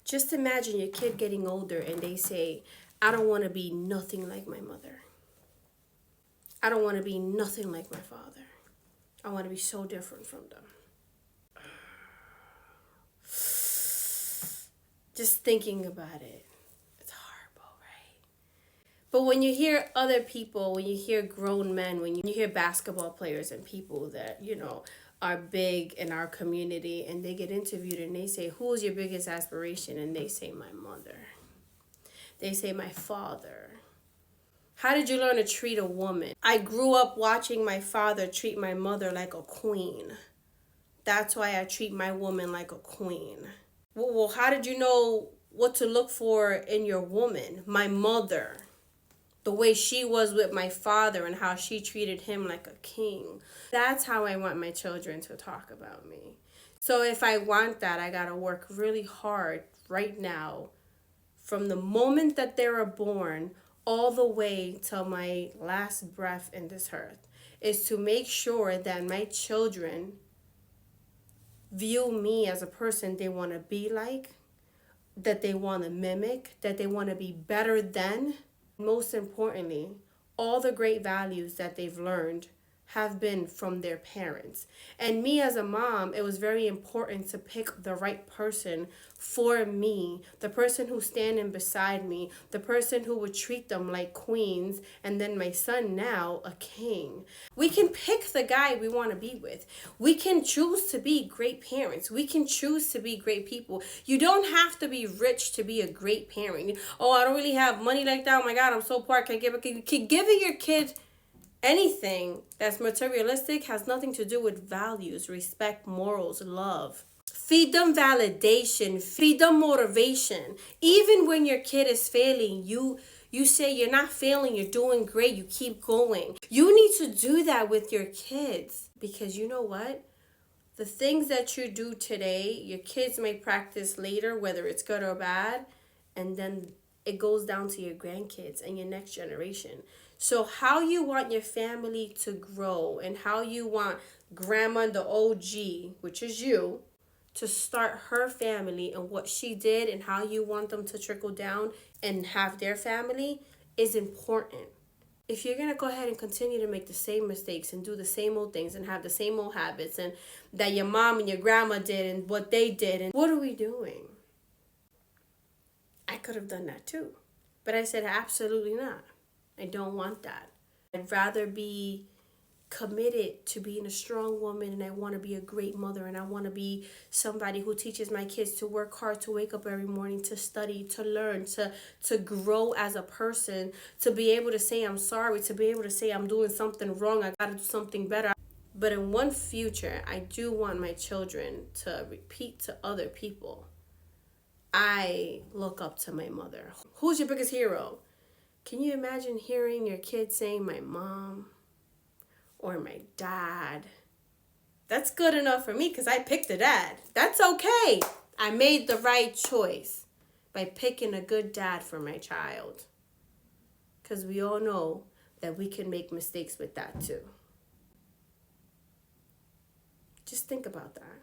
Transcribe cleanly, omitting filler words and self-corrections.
Just imagine your kid getting older and they say, I don't want to be nothing like my mother. I don't want to be nothing like my father. I want to be so different from them. Just thinking about it, it's horrible, right? But when you hear other people, when you hear grown men, when you hear basketball players and people that, are big in our community, and they get interviewed and they say, who is your biggest aspiration? And they say, my mother. They say, my father. How did you learn to treat a woman? I grew up watching my father treat my mother like a queen. That's why I treat my woman like a queen. Well, how did you know what to look for in your woman? My mother. The way she was with my father and how she treated him like a king. That's how I want my children to talk about me. So if I want that, I gotta work really hard right now, from the moment that they were born all the way till my last breath in this earth, is to make sure that my children view me as a person they want to be like, that they want to mimic, that they want to be better than. Most importantly, all the great values that they've learned have been from their parents. And me as a mom, it was very important to pick the right person for me, the person who's standing beside me, the person who would treat them like queens, and then my son now a king. We can pick the guy we want to be with. We can choose to be great parents. We can choose to be great people. You don't have to be rich to be a great parent. Oh, I don't really have money like that. Oh my God, I'm so poor. I can't give it. Giving your kid anything that's materialistic has nothing to do with values, respect, morals, love. Feed them validation, feed them motivation. Even when your kid is failing, you say you're not failing, you're doing great, you keep going. You need to do that with your kids, because you know what? The things that you do today, your kids may practice later, whether it's good or bad, and then it goes down to your grandkids and your next generation. So how you want your family to grow, and how you want grandma, the OG, which is you, to start her family, and what she did and how you want them to trickle down and have their family, is important. If you're going to go ahead and continue to make the same mistakes and do the same old things and have the same old habits and that your mom and your grandma did and what they did, and what are we doing? I could have done that too. But I said, absolutely not. I don't want that. I'd rather be committed to being a strong woman, and I want to be a great mother, and I want to be somebody who teaches my kids to work hard, to wake up every morning, to study, to learn, to grow as a person, to be able to say I'm sorry, to be able to say I'm doing something wrong, I gotta do something better. But in one future, I do want my children to repeat to other people, I look up to my mother. Who's your biggest hero? Can you imagine hearing your kid saying my mom or my dad? That's good enough for me, because I picked a dad. That's okay. I made the right choice by picking a good dad for my child. Because we all know that we can make mistakes with that too. Just think about that.